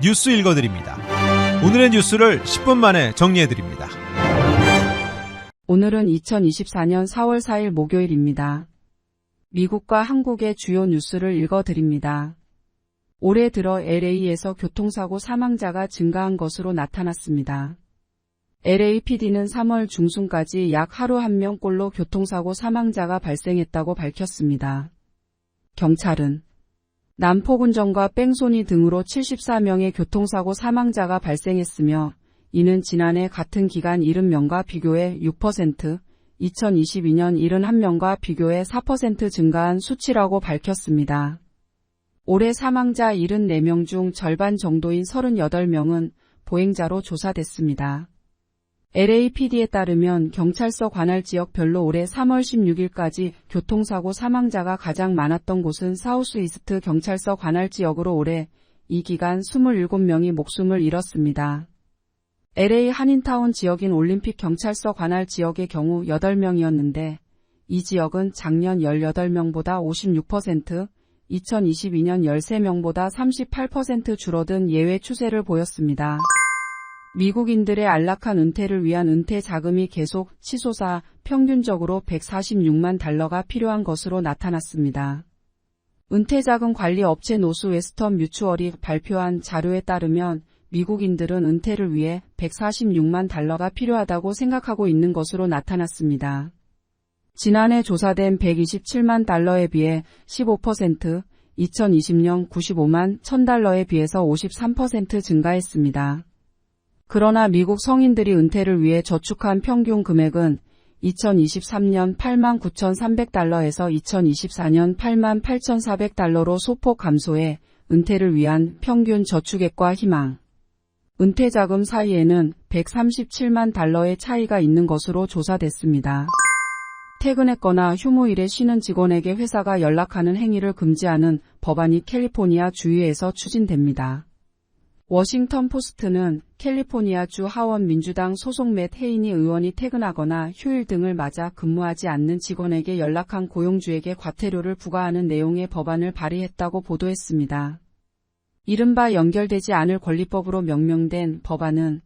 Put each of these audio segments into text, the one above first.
뉴스 읽어드립니다. 오늘의 뉴스를 10분 만에 정리해드립니다. 오늘은 2024년 4월 4일 목요일입니다. 미국과 한국의 주요 뉴스를 읽어드립니다. 올해 들어 LA에서 교통사고 사망자가 증가한 것으로 나타났습니다. LAPD는 3월 중순까지 약 하루 1명꼴로 교통사고 사망자가 발생했다고 밝혔습니다. 경찰은 난폭운전과 뺑소니 등으로 74명의 교통사고 사망자가 발생했으며 이는 지난해 같은 기간 70명과 비교해 6%, 2022년 71명과 비교해 4% 증가한 수치라고 밝혔습니다. 올해 사망자 74명 중 절반 정도인 38명은 보행자로 조사됐습니다. LAPD에 따르면 경찰서 관할 지역별로 올해 3월 16일까지 교통사고 사망자가 가장 많았던 곳은 사우스이스트 경찰서 관할 지역으로 올해 이 기간 27명이 목숨을 잃었습니다. LA 한인타운 지역인 올림픽 경찰서 관할 지역의 경우 8명이었는데 이 지역은 작년 18명보다 56%, 2022년 13명보다 38% 줄어든 예외 추세를 보였습니다. 미국인들의 안락한 은퇴를 위한 은퇴 자금이 계속 치솟아 평균적으로 146만 달러가 필요한 것으로 나타났습니다. 은퇴자금 관리 업체 노스 웨스턴 뮤추얼이 발표한 자료에 따르면 미국인들은 은퇴를 위해 146만 달러가 필요하다고 생각하고 있는 것으로 나타났습니다. 지난해 조사된 127만 달러에 비해 15%, 2020년 95만 1000달러에 비해서 53% 증가했습니다. 그러나 미국 성인들이 은퇴를 위해 저축한 평균 금액은 2023년 89,300달러에서 2024년 88,400달러로 소폭 감소해 은퇴를 위한 평균 저축액과 희망, 은퇴자금 사이에는 137만 달러의 차이가 있는 것으로 조사됐습니다. 퇴근했거나 휴무일에 쉬는 직원에게 회사가 연락하는 행위를 금지하는 법안이 캘리포니아 주의회에서 추진됩니다. 워싱턴 포스트는 캘리포니아주 하원 민주당 소속 맷 헤이니 의원이 퇴근하거나 휴일 등을 맞아 근무하지 않는 직원에게 연락한 고용주에게 과태료를 부과하는 내용의 법안을 발의했다고 보도했습니다. 이른바 연결되지 않을 권리법으로 명명된 법안은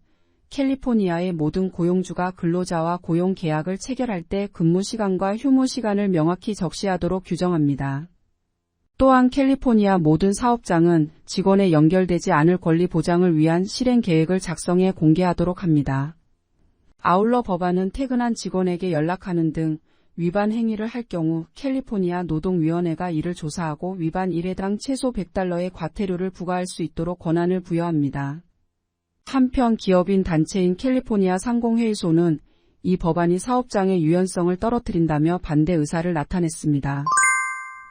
캘리포니아의 모든 고용주가 근로자와 고용 계약을 체결할 때 근무 시간과 휴무 시간을 명확히 적시하도록 규정합니다. 또한 캘리포니아 모든 사업장은 직원의 연결되지 않을 권리 보장을 위한 실행 계획을 작성해 공개하도록 합니다. 아울러 법안은 퇴근한 직원에게 연락하는 등 위반 행위를 할 경우 캘리포니아 노동위원회가 이를 조사하고 위반 1회당 최소 $100의 과태료를 부과할 수 있도록 권한을 부여합니다. 한편 기업인 단체인 캘리포니아 상공회의소는 이 법안이 사업장의 유연성을 떨어뜨린다며 반대 의사를 나타냈습니다.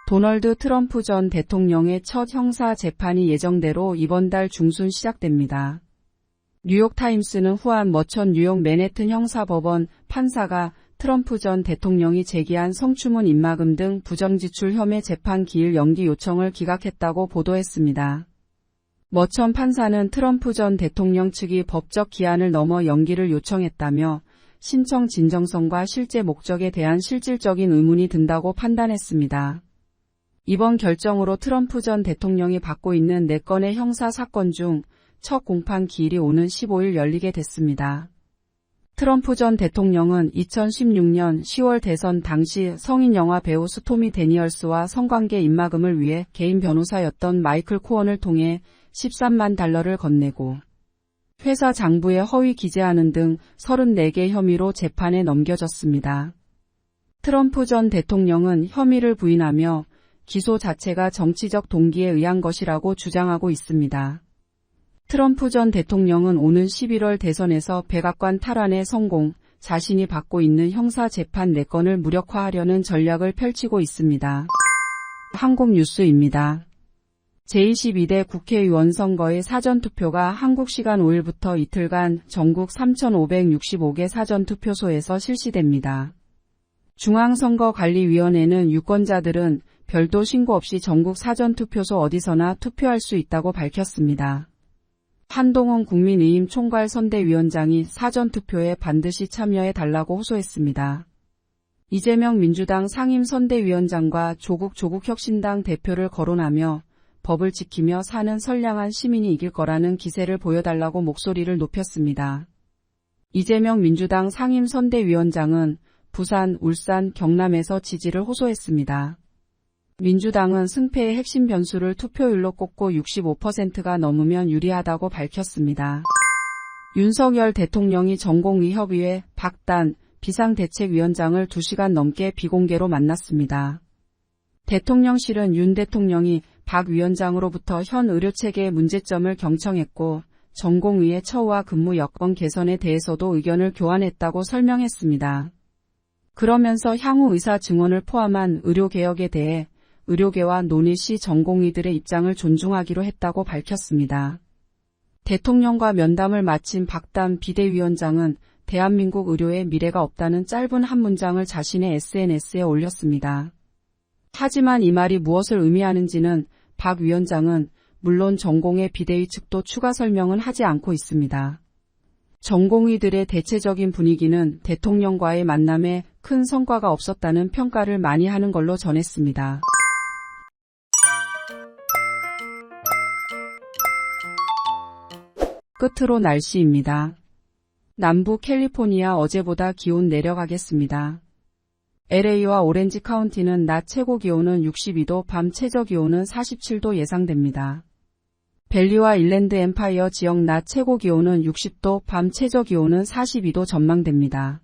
도널드 트럼프 전 대통령의 첫 형사 재판이 예정대로 이번 달 중순 시작됩니다. 뉴욕타임스는 후안 머천 뉴욕 맨해튼 형사법원 판사가 트럼프 전 대통령이 제기한 성추문 입막음 등 부정지출 혐의 재판 기일 연기 요청을 기각했다고 보도했습니다. 머천 판사는 트럼프 전 대통령 측이 법적 기한을 넘어 연기를 요청했다며 신청 진정성과 실제 목적에 대한 실질적인 의문이 든다고 판단했습니다. 이번 결정으로 트럼프 전 대통령이 받고 있는 4건의 형사 사건 중 첫 공판 기일이 오는 15일 열리게 됐습니다. 트럼프 전 대통령은 2016년 10월 대선 당시 성인 영화 배우 스토미 데니얼스와 성관계 입막음을 위해 개인 변호사였던 마이클 코언을 통해 13만 달러를 건네고 회사 장부에 허위 기재하는 등 34개 혐의로 재판에 넘겨졌습니다. 트럼프 전 대통령은 혐의를 부인하며 기소 자체가 정치적 동기에 의한 것이라고 주장하고 있습니다. 트럼프 전 대통령은 오는 11월 대선에서 백악관 탈환에 성공, 자신이 받고 있는 형사 재판 4건을 무력화하려는 전략을 펼치고 있습니다. 한국 뉴스입니다. 제22대 국회의원 선거의 사전투표가 한국 시간 5일부터 이틀간 전국 3,565개 사전투표소에서 실시됩니다. 중앙선거관리위원회는 유권자들은 별도 신고 없이 전국 사전투표소 어디서나 투표할 수 있다고 밝혔습니다. 한동훈 국민의힘 총괄선대위원장이 사전투표에 반드시 참여해달라고 호소했습니다. 이재명 민주당 상임선대위원장과 조국 혁신당 대표를 거론하며 법을 지키며 사는 선량한 시민이 이길 거라는 기세를 보여달라고 목소리를 높였습니다. 이재명 민주당 상임선대위원장은 부산, 울산, 경남에서 지지를 호소했습니다. 민주당은 승패의 핵심 변수를 투표율로 꼽고 65%가 넘으면 유리하다고 밝혔습니다. 윤석열 대통령이 전공의협의회 박단 비상대책위원장을 2시간 넘게 비공개로 만났습니다. 대통령실은 윤 대통령이 박 위원장으로부터 현 의료체계의 문제점을 경청했고 전공의의 처우와 근무 여건 개선에 대해서도 의견을 교환했다고 설명했습니다. 그러면서 향후 의사 증원을 포함한 의료개혁에 대해 의료계와 논의 시 전공의들의 입장을 존중하기로 했다고 밝혔습니다. 대통령과 면담을 마친 박단 비대위원장은 대한민국 의료에 미래가 없다는 짧은 한 문장을 자신의 SNS에 올렸습니다. 하지만 이 말이 무엇을 의미하는지는 박 위원장은 물론 전공의 비대위 측도 추가 설명은 하지 않고 있습니다. 전공의들의 대체적인 분위기는 대통령과의 만남에 큰 성과가 없었다는 평가를 많이 하는 걸로 전했습니다. 끝으로 날씨입니다. 남부 캘리포니아 어제보다 기온 내려가겠습니다. LA와 오렌지 카운티는 낮 최고 기온은 62도, 밤 최저 기온은 47도 예상됩니다. 밸리와 일랜드 엠파이어 지역 낮 최고 기온은 60도, 밤 최저 기온은 42도 전망됩니다.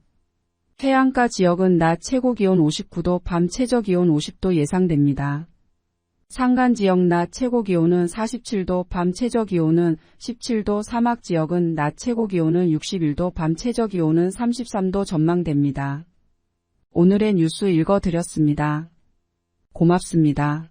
해안가 지역은 낮 최고 기온 59도, 밤 최저 기온 50도 예상됩니다. 산간 지역 낮 최고 기온은 47도, 밤 최저 기온은 17도, 사막 지역은 낮 최고 기온은 61도, 밤 최저 기온은 33도 전망됩니다. 오늘의 뉴스 읽어드렸습니다. 고맙습니다.